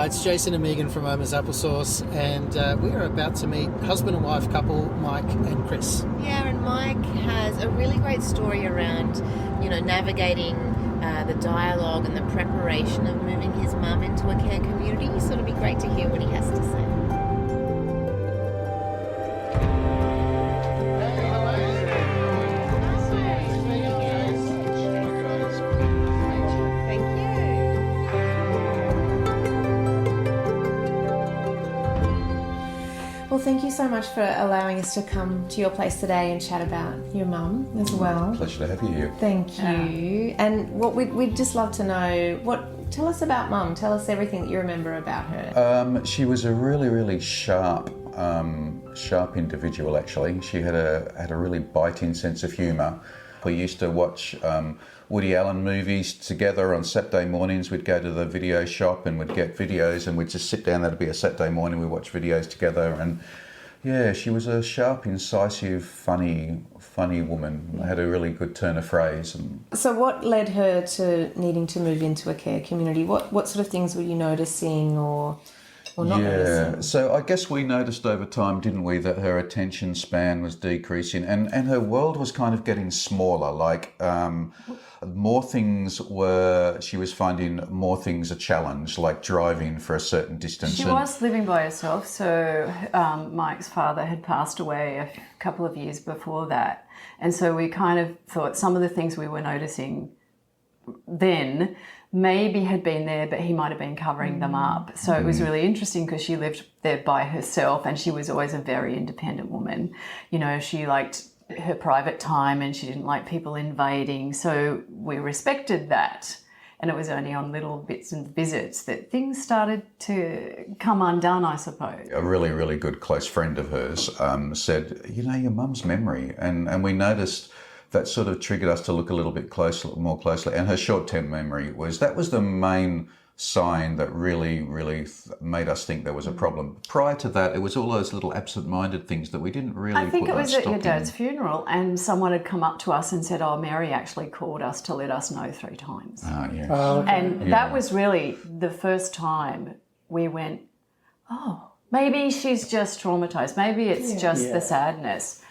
Hi, it's Jason and Megan from Oma's Applesauce, and we are about to meet husband and wife couple Mike and Kris. Yeah, and Mike has a really great story around, navigating the dialogue and the preparation of moving his mum into a care community. So it'll be great to hear what he has to say. Well, thank you so much for allowing us to come to your place today and chat about your mum as well. Pleasure to have you here. Thank you. And what we'd just love to know, tell us about Mum. Tell us everything that you remember about her. She was a really sharp individual. Actually, she had a really biting sense of humour. We used to watch Woody Allen movies together on Saturday mornings. We'd go to the video shop and we'd get videos and we'd just sit down. That'd be a Saturday morning. We'd watch videos together. And yeah, she was a sharp, incisive, funny woman. Had a really good turn of phrase. So what led her to needing to move into a care community? What sort of things were you noticing or not noticing? So I guess we noticed over time, didn't we, that her attention span was decreasing and her world was kind of getting smaller. Like she was finding more things a challenge, like driving for a certain distance. She was living by herself, so Mike's father had passed away a couple of years before that. And so we kind of thought some of the things we were noticing then maybe had been there, but he might have been covering them up. So it was really interesting because she lived there by herself and she was always a very independent woman. She liked her private time and she didn't like people invading. So we respected that. And it was only on little bits and visits that things started to come undone, I suppose. A really good close friend of hers said, your mum's memory. And we noticed that sort of triggered us to look a little bit more closely. And her short-term memory was the main sign that really made us think there was a problem. Prior to that, it was all those little absent-minded things that we didn't really I think put it was our at your stock dad's funeral and someone had come up to us and said, Mary actually called us to let us know 3 times. Yes. And that was really the first time we went, maybe she's just traumatised. Maybe it's just the sadness.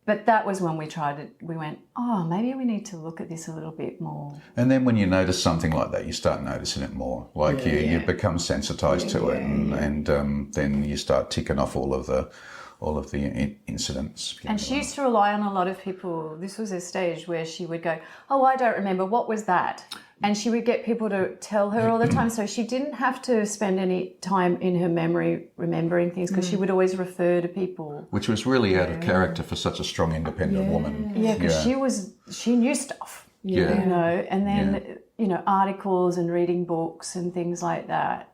But that was when we tried it. We went, maybe we need to look at this a little bit more. And then when you notice something like that, you start noticing it more. Like you become sensitised to it, and then you start ticking off all of the incidents. And she used to rely on a lot of people. This was a stage where she would go, I don't remember, what was that? And she would get people to tell her all the time. So she didn't have to spend any time in her memory remembering things because she would always refer to people. Which was really out of character for such a strong, independent woman. Yeah, because she knew stuff, and then, articles and reading books and things like that.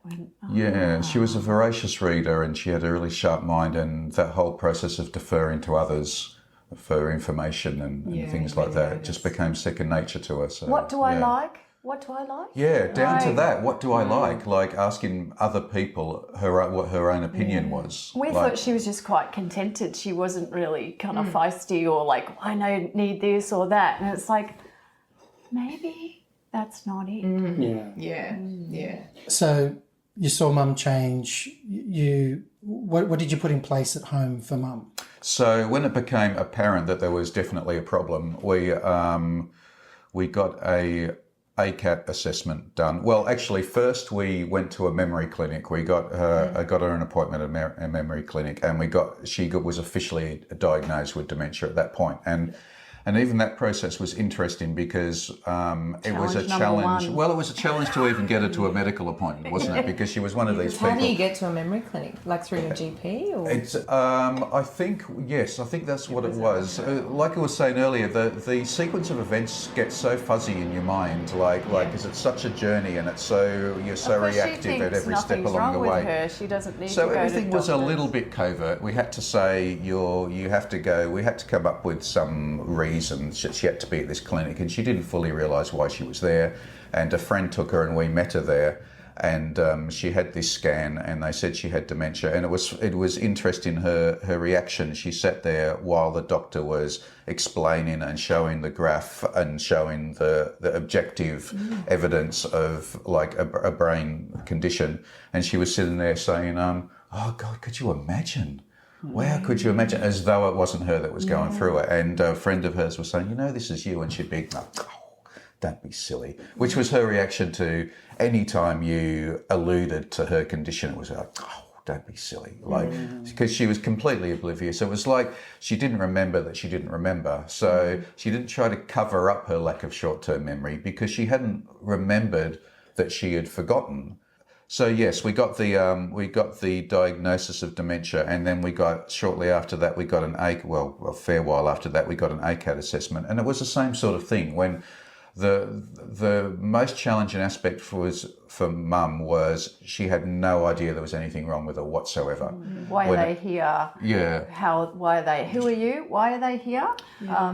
She was a voracious reader and she had a really sharp mind, and that whole process of deferring to others for information and things like that just became second nature to her. So, what do I like? What do I like? Yeah, down to that. What do I like? Like asking other people what her own opinion was. We thought she was just quite contented. She wasn't really kind of feisty or like, I need this or that. And it's like, maybe that's not it. Yeah. So you saw Mum change. What did you put in place at home for Mum? So when it became apparent that there was definitely a problem, we got a ACAT assessment done. Well, actually, first we went to a memory clinic. I got her an appointment at a memory clinic, and she was officially diagnosed with dementia at that point. And even that process was interesting because it was a challenge. Well, it was a challenge to even get her to a medical appointment, wasn't it? Because she was one of these people. How do you get to a memory clinic? Like through your GP? Or? It's. I think that's what it was. Like I was saying earlier, the sequence of events gets so fuzzy in your mind, because it's such a journey and you're so reactive at every step along the way. With her. She doesn't need so to go everything to was a little bit covert. We had to say you have to go. We had to come up with some reason she had to be at this clinic, and she didn't fully realise why she was there. And a friend took her, and we met her there. And she had this scan, and they said she had dementia. And it was interesting, her reaction. She sat there while the doctor was explaining and showing the graph and showing the objective evidence of like a brain condition. And she was sitting there saying, "Oh God, could you imagine? Wow, could you imagine?" As though it wasn't her that was going through it. And a friend of hers was saying, "This is you," and she'd be, "Don't be silly," which was her reaction to any time you alluded to her condition. It was like, "Don't be silly," like, because she was completely oblivious. It was like she didn't remember that she didn't remember. So she didn't try to cover up her lack of short-term memory because she hadn't remembered that she had forgotten. So yes, we got the diagnosis of dementia, and then we got shortly after that we got a fair while after that we got an ACAT assessment, and it was the same sort of thing. When the most challenging aspect for Mum was she had no idea there was anything wrong with her whatsoever. Why are they here? Yeah. Why are they? Who are you? Why are they here?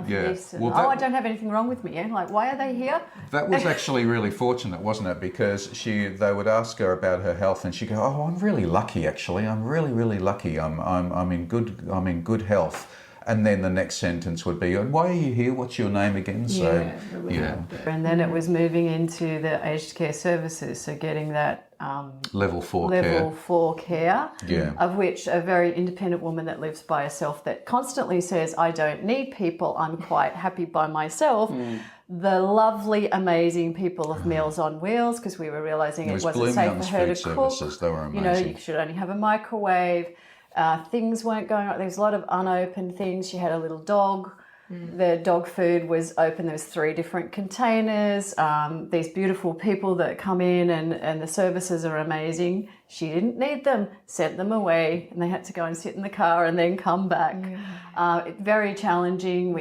This and, I don't have anything wrong with me. And like, why are they here? That was actually really fortunate, wasn't it? Because they would ask her about her health, and she'd go, "Oh, I'm really lucky. Actually, I'm really, really lucky. I'm in good health." And then the next sentence would be, "Why are you here? What's your name again?" So, yeah. And then it was moving into the aged care services, so getting that level 4 care, yeah. Of which a very independent woman that lives by herself that constantly says, "I don't need people, I'm quite happy by myself." The lovely, amazing people of Meals on Wheels, because we were realising it wasn't safe for her to cook. They were amazing. You should only have a microwave. Things weren't going on. There was a lot of unopened things. She had a little dog. The dog food was open. There was 3 different containers. These beautiful people that come in and the services are amazing. She didn't need them. Sent them away, and they had to go and sit in the car and then come back. Very challenging.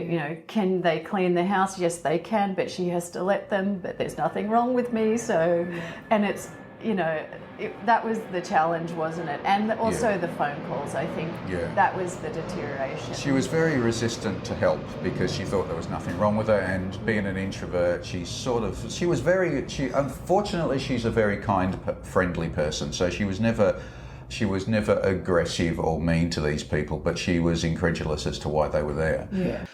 Can they clean the house? Yes, they can, but she has to let them. But there's nothing wrong with me. So, and it's that was the challenge, wasn't it? And also the phone calls, I think. That was the deterioration. She was very resistant to help because she thought there was nothing wrong with her, and being an introvert, unfortunately, she's a very kind, friendly person, so she was never aggressive or mean to these people, but she was incredulous as to why they were there.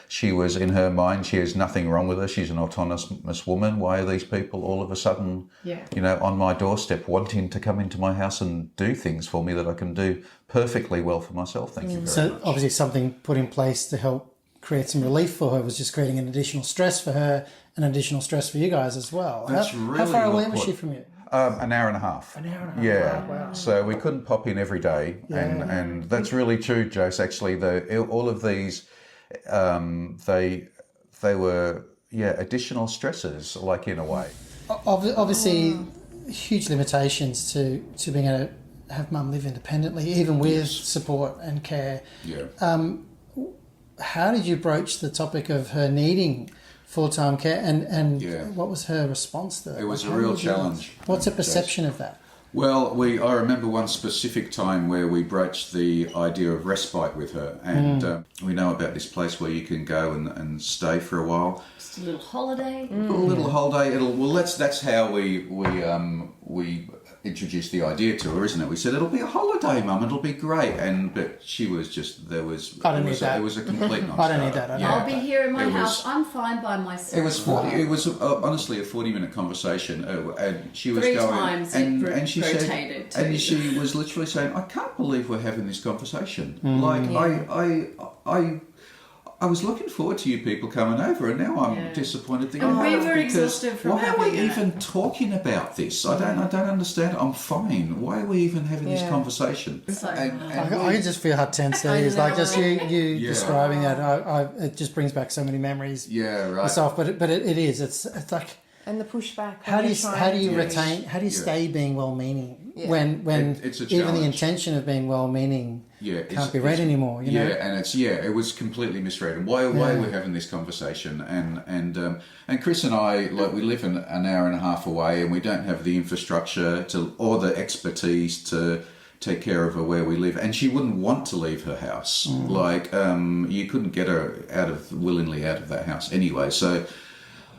She was, in her mind, she has nothing wrong with her. She's an autonomous woman. Why are these people all of a sudden, on my doorstep wanting to come into my house and do things for me that I can do perfectly well for myself? Thank you very much. So obviously something put in place to help create some relief for her was just creating an additional stress for her and additional stress for you guys as well. How far away was she from you? An hour and a half. An hour and a half. Yeah. Wow. So we couldn't pop in every day, and that's really true, Jose. Actually, all of these, they were additional stresses, like, in a way. Obviously, huge limitations to being able to have Mum live independently, even with support and care. How did you broach the topic of her needing full-time care, and what was her response to that? It was a real challenge. What's her perception of that? Well, I remember one specific time where we broached the idea of respite with her, and we know about this place where you can go and stay for a while. Just a little holiday. A little holiday. That's how we introduced the idea to her, isn't it? We said, "It'll be a holiday, Mum. It'll be great." But she was just I don't need that. It was a complete non-starter. I don't need that. I'll be here in my house. I'm fine by myself. It was honestly a 40-minute conversation, and she was 3 going times and she rotated. said, and she was literally saying, "I can't believe we're having this conversation. I was looking forward to you people coming over, and now I'm disappointed that you And we haven't, were because exhausted from why are we having it. even talking about this? I don't understand. I'm fine. Why are we even having this conversation?" I can just feel how tense that is. Like just you describing that, it just brings back so many memories. Yeah, right. Myself, but it is. It's like. And the pushback. How do you stay being well-meaning when it's a even the challenge. intention of being well-meaning can't be read anymore? You know? And it was completely misread. And why are we having this conversation? And Kris and I, like, we live an hour and a half away, and we don't have the infrastructure or the expertise to take care of her where we live, and she wouldn't want to leave her house. Like, you couldn't get her willingly out of that house anyway. So.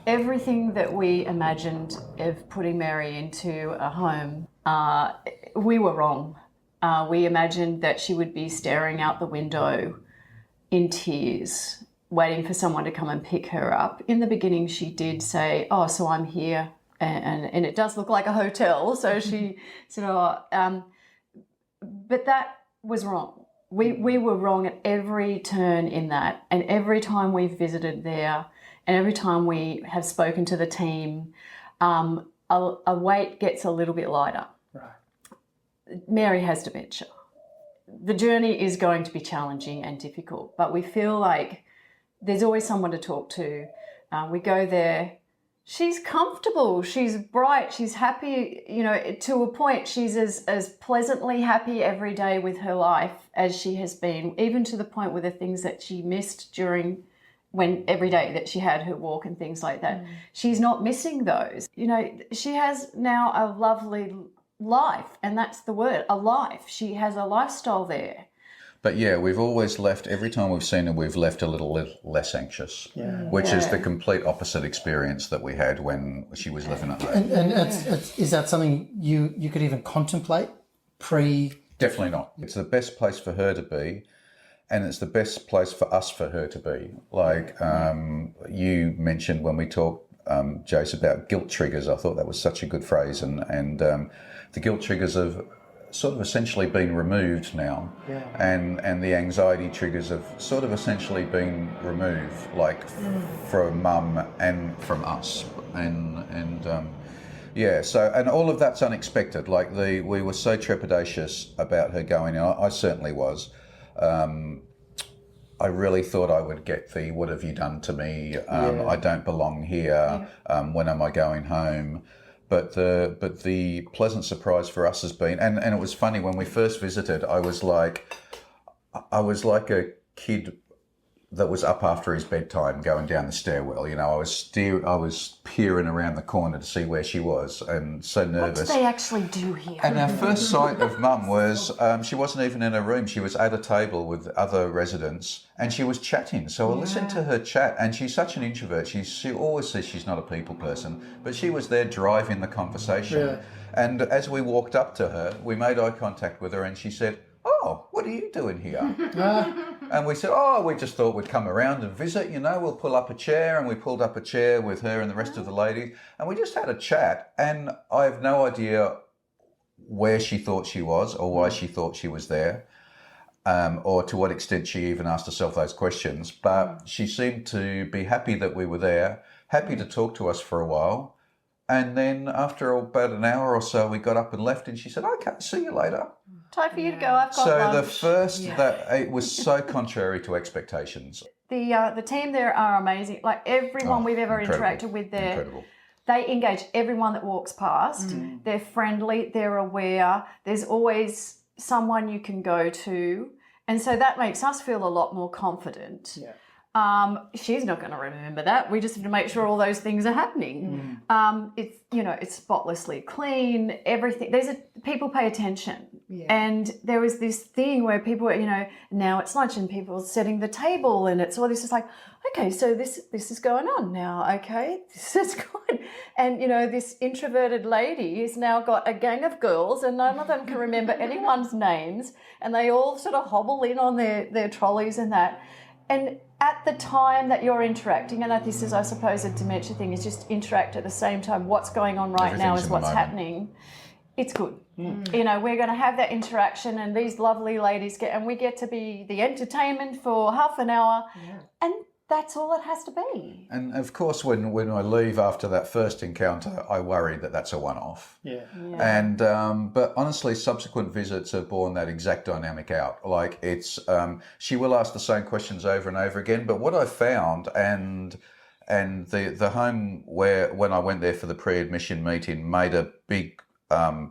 Everything that we imagined of putting Mary into a home we were wrong. We imagined that she would be staring out the window in tears, waiting for someone to come and pick her up. In the beginning, she did say, "Oh, so I'm here," and it does look like a hotel. So she said, "Oh," but that was wrong. We were wrong at every turn in that, and every time we've visited there, and every time we have spoken to the team, a weight gets a little bit lighter. Right. Mary has dementia. The journey is going to be challenging and difficult, but we feel like there's always someone to talk to. We go there. She's comfortable. She's bright. She's happy. You know, to a point, she's as pleasantly happy every day with her life as she has been, even to the point with the things that she missed during every day that she had her walk and things like that. She's not missing those. You know, she has now a lovely life, and that's the word, a life. She has a lifestyle there. But yeah, we've always left, every time we've seen her, we've left a little less anxious, which is the complete opposite experience that we had when she was living at home. And is that something you could even contemplate Definitely not. It's the best place for her to be, and it's the best place for us for her to be. Like you mentioned when we talked, Jace, about guilt triggers. I thought that was such a good phrase, and the guilt triggers have sort of essentially been removed now, and the anxiety triggers have sort of essentially been removed, like from Mum and from us, and so, and all of that's unexpected. Like we were so trepidatious about her going in. I certainly was. I really thought I would get the "what have you done to me? I don't belong here. When am I going home?" But the pleasant surprise for us has been, and it was funny when we first visited. I was like a kid that was up after his bedtime going down the stairwell. You know, I was peering around the corner to see where she was, and so nervous. What do they actually do here? And our first sight of Mum was she wasn't even in her room. She was at a table with other residents, and she was chatting. So I listened to her chat, and she's such an introvert. She always says she's not a people person, but she was there driving the conversation. Yeah. And as we walked up to her, we made eye contact with her, and she said, "Oh, what are you doing here?" And we said, "Oh, we just thought we'd come around and visit, you know, we'll pull up a chair." And we pulled up a chair with her and the rest of the ladies, and we just had a chat. And I have no idea where she thought she was or why she thought she was there, or to what extent she even asked herself those questions. But she seemed to be happy that we were there, happy to talk to us for a while. And then after about an hour or so, we got up and left, and she said, "Okay, see you later." Time for you to go. I've got lunch. So the first, that it was so contrary to expectations. The team there are amazing. Like everyone we've ever interacted with there, they engage everyone that walks past. They're friendly, they're aware. There's always someone you can go to. And so that makes us feel a lot more confident. Yeah. She's not going to remember that. We just have to make sure all those things are happening. It's spotlessly clean, everything. People pay attention. Yeah. And there was this thing where people, now it's lunch and people are setting the table, and it's all this is like, okay, so this is going on now. Okay, this is good. And, this introverted lady has now got a gang of girls, and none of them can remember anyone's names, and they all sort of hobble in on their trolleys and that. And at the time that you're interacting, and that this is, I suppose, a dementia thing, is just interact at the same time. What's going on right now is what's happening. It's good. We're going to have that interaction, and these lovely ladies we get to be the entertainment for half an hour, and that's all it has to be. And of course, when I leave after that first encounter, I worry that that's a one-off. Yeah. And but honestly, subsequent visits have borne that exact dynamic out. Like it's she will ask the same questions over and over again. But what I found, and the home when I went there for the pre-admission meeting made a big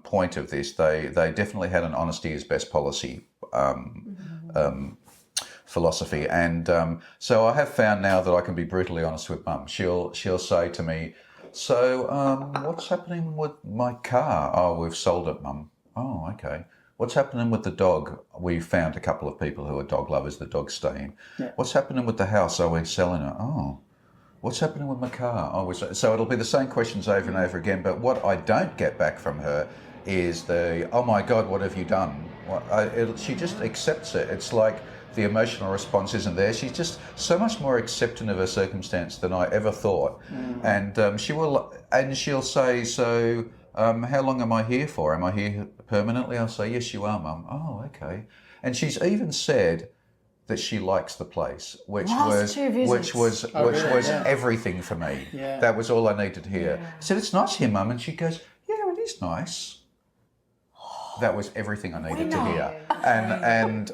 point of this. They definitely had an honesty is best policy. Philosophy, and so I have found now that I can be brutally honest with Mum. She'll say to me, "So what's happening with my car?" "Oh, we've sold it, Mum." "Oh, okay." "What's happening with the dog?" "We found a couple of people who are dog lovers. The dog's staying." Yeah. "What's happening with the house?" "Oh, we're selling it." "Oh, what's happening with my car?" "Oh, so it'll be the same questions over and over again. But what I don't get back from her is the, oh my God, what have you done? She just accepts it. It's like the emotional response isn't there. She's just so much more accepting of her circumstance than I ever thought. And she'll say, so how long am I here for? Am I here permanently? I'll say, yes, you are, Mum. Oh, okay. And she's even said that she likes the place, which was everything for me. Yeah. That was all I needed to hear. I said, it's nice here, Mum. And she goes, yeah, it is nice. That was everything I needed to hear. And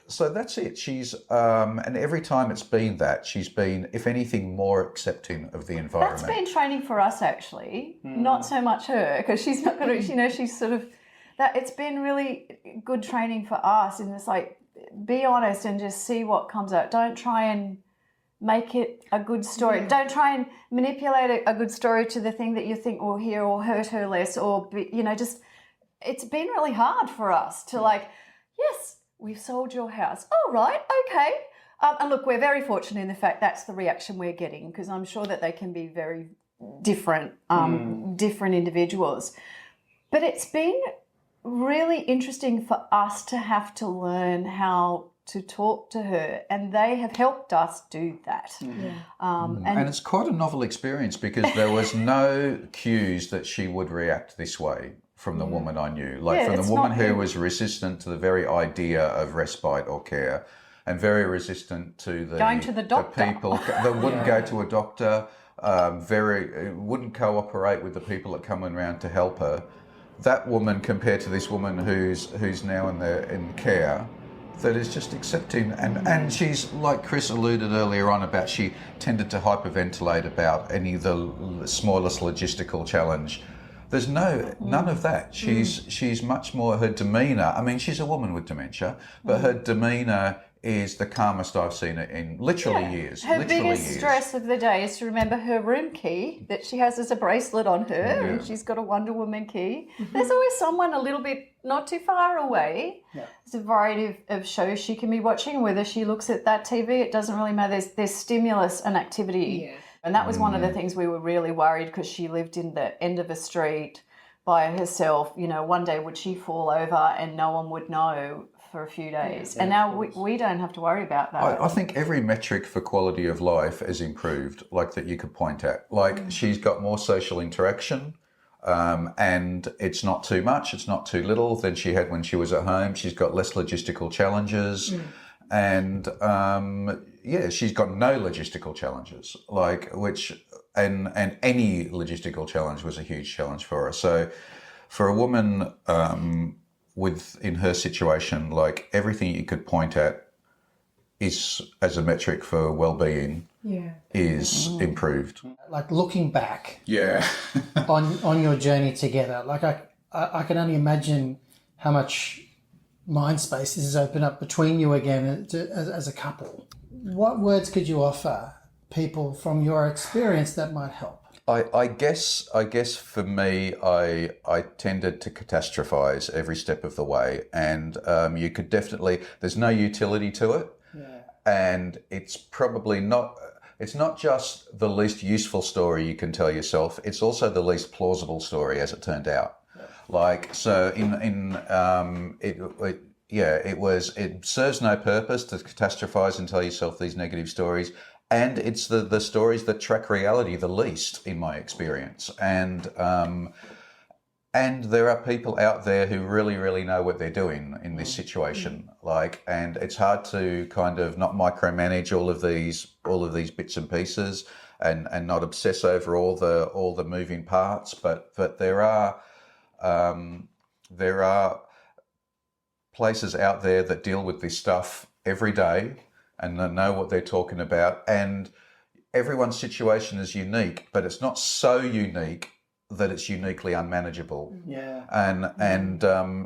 so that's it. She's and every time it's been that, she's been, if anything, more accepting of the environment. That's been training for us, actually. Not so much her, because she's not going to, she's sort of, that it's been really good training for us. And it's like, be honest and just see what comes out. Don't try and make it a good story. Yeah. Don't try and manipulate a good story to the thing that you think will hear or hurt her less, or just, it's been really hard for us to yes, we've sold your house. Oh, right, okay. And look, we're very fortunate in the fact that's the reaction we're getting, because I'm sure that they can be very different, different individuals. But it's been really interesting for us to have to learn how to talk to her, and they have helped us do that. And it's quite a novel experience, because there was no cues that she would react this way from the woman I knew. From the woman who was resistant to the very idea of respite or care, and very resistant to going to the doctor. The people that wouldn't go to a doctor, wouldn't cooperate with the people that come around to help her. That woman compared to this woman who's now in care, that is just accepting, and she's, like Kris alluded earlier on about, she tended to hyperventilate about any of the smallest logistical challenge. There's none of that. She's much more, her demeanour, I mean, she's a woman with dementia, but her demeanour is the calmest I've seen it in literally years. Her biggest stress of the day is to remember her room key that she has as a bracelet on her, and she's got a Wonder Woman key. There's always someone a little bit not too far away. There's a variety of shows she can be watching. Whether she looks at that TV, it doesn't really matter. There's stimulus and activity. And that was one of the things we were really worried, because she lived in the end of a street by herself. One day would she fall over and no one would know for a few days. And now we don't have to worry about that. I think every metric for quality of life has improved, that you could point at. She's got more social interaction, and it's not too much, it's not too little than she had when she was at home. She's got less logistical challenges, and she's got no logistical challenges, and any logistical challenge was a huge challenge for her. So for a woman in her situation, everything you could point at is, as a metric for well-being, is improved. Looking back on your journey together, I can only imagine how much mind space this has opened up between you again as a couple. What words could you offer people from your experience that might help? I guess for me, I tended to catastrophize every step of the way, and you could definitely, there's no utility to it, and it's probably not. It's not just the least useful story you can tell yourself; it's also the least plausible story, as it turned out. It serves no purpose to catastrophize and tell yourself these negative stories. And it's the stories that track reality the least, in my experience. And there are people out there who really, really know what they're doing in this situation. And it's hard to kind of not micromanage all of these bits and pieces, and not obsess over all the moving parts. But there are places out there that deal with this stuff every day, and they know what they're talking about. And everyone's situation is unique, but it's not so unique that it's uniquely unmanageable.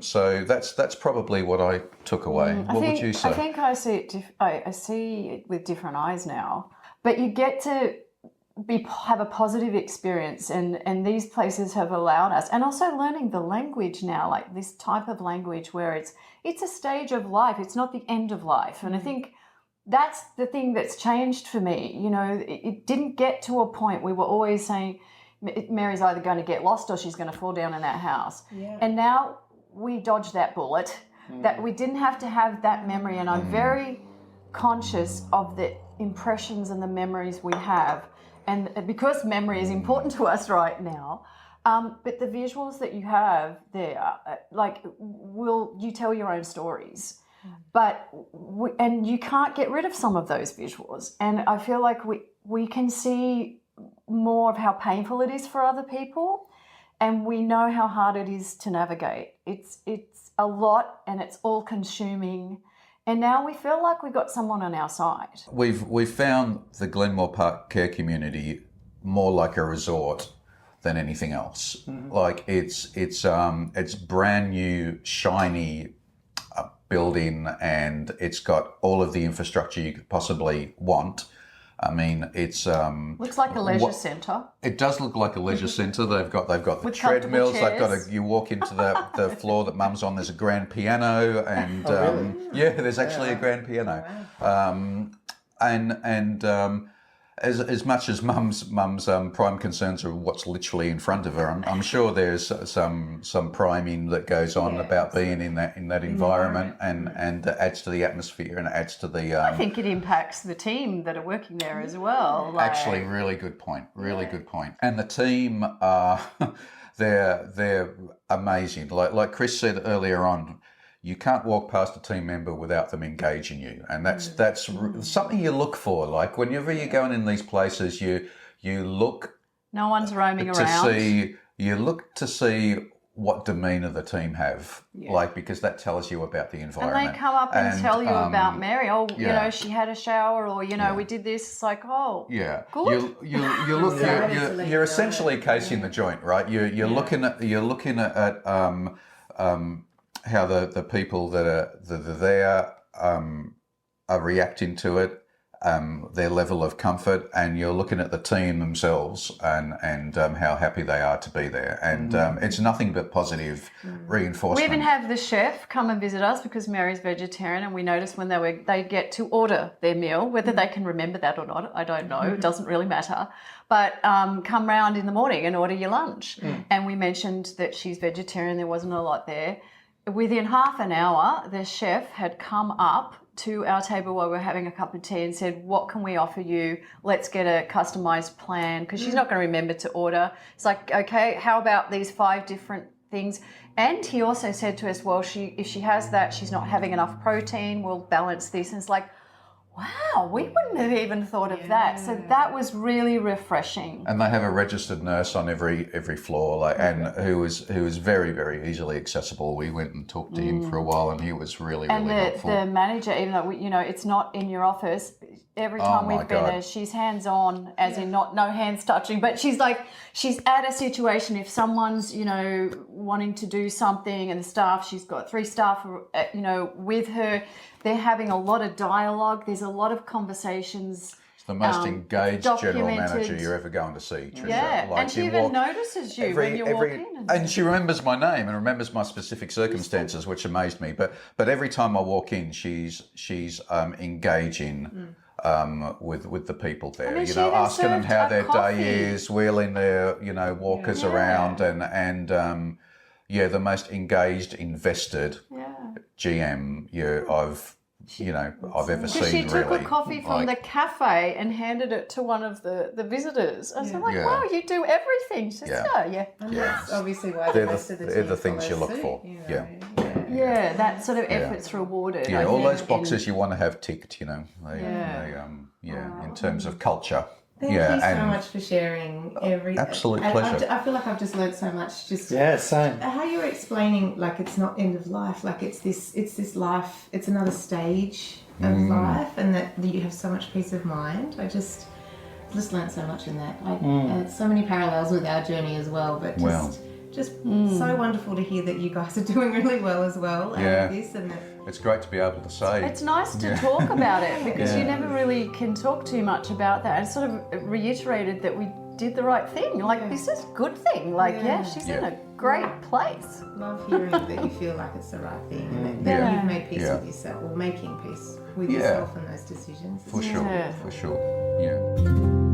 So that's probably what I took away. What would you say? I think I see it. I see it with different eyes now. But you get to have a positive experience, and these places have allowed us, and also learning the language now, this type of language where it's a stage of life. It's not the end of life, and I think that's the thing that's changed for me. It didn't get to a point we were always saying, Mary's either going to get lost or she's going to fall down in that house. Yeah. And now we dodged that bullet, that we didn't have to have that memory. And I'm very conscious of the impressions and the memories we have. And because memory is important to us right now, but the visuals that you have there, like, you tell your own stories. But and you can't get rid of some of those visuals. And I feel like we can see more of how painful it is for other people, and we know how hard it is to navigate. It's a lot, and it's all consuming. And now we feel like we've got someone on our side. We've found the Glenmore Park care community more like a resort than anything else. Like it's brand new, shiny building, and it's got all of the infrastructure you could possibly want. I mean, it's Looks like a leisure centre. It does look like a leisure centre. They've got the With treadmills. They've got chairs. you walk into the floor that Mum's on. There's a grand piano, and there's actually a grand piano. As much as Mum's prime concerns are what's literally in front of her, I'm sure there's some priming that goes on about being in that environment, and that adds to the atmosphere and adds to the. I think it impacts the team that are working there as well. Actually, really good point. Really good point. And the team are they're amazing. Like Kris said earlier on, you can't walk past a team member without them engaging you, and that's something you look for. Like whenever you're going in these places, you look. No one's roaming to around. You look to see what demeanour the team have, like, because that tells you about the environment. And they come up and tell you about Mary. Oh, you know, she had a shower, or we did this. It's like, oh, good. You look. You're essentially casing the joint, right? You're looking at how the people that are there are reacting to it, their level of comfort, and you're looking at the team themselves and how happy they are to be there. And it's nothing but positive reinforcement. We even have the chef come and visit us because Mary's vegetarian, and we noticed when they get to order their meal, whether they can remember that or not, I don't know, it doesn't really matter, but come round in the morning and order your lunch. And we mentioned that she's vegetarian, there wasn't a lot there. Within half an hour, the chef had come up to our table while we were having a cup of tea and said, what can we offer you? Let's get a customised plan, because she's not going to remember to order. It's like, okay, how about these 5 different things? And he also said to us, well, if she has that, she's not having enough protein, we'll balance this. And it's like, wow, we wouldn't have even thought of that. So that was really refreshing. And they have a registered nurse on every floor, and who was very, very easily accessible. We went and talked to him for a while, and he was really helpful. And the manager, even though it's not in your office, every time we've been there, she's hands on, as in no hands touching, but she's at a situation. If someone's wanting to do something, and the staff, she's got 3 staff with her. They're having a lot of dialogue. There's a lot of conversations. It's the most engaged general manager you're ever going to see, Tricia. Yeah, and she even notices you when you walk in. And she remembers my name and remembers my specific circumstances, which amazed me. But every time I walk in, she's engaging with the people there. Asking them how their day is, wheeling their walkers around, and the most engaged, invested GM I've ever seen. She took a coffee from the cafe and handed it to one of the visitors. I was like, wow, you do everything. She said, And that's obviously why they're the things you look for. Yeah, that sort of effort's rewarded. Yeah, all those boxes you want to have ticked, in terms of culture. Thank you so much for sharing everything. Absolute pleasure. I feel like I've just learned so much. Same. How you're explaining, like, it's not end of life, like it's this life, it's another stage of life, and that you have so much peace of mind. I just learned so much in that. So many parallels with our journey as well, but just so wonderful to hear that you guys are doing really well as well. It's great to be able to say. It's nice to talk about it, because you never really can talk too much about that. And sort of reiterated that we did the right thing. Like, this is a good thing. Like, she's in a great place. Love hearing that you feel like it's the right thing, and that you've made peace with yourself, or making peace with yourself and those decisions. For sure. Yeah.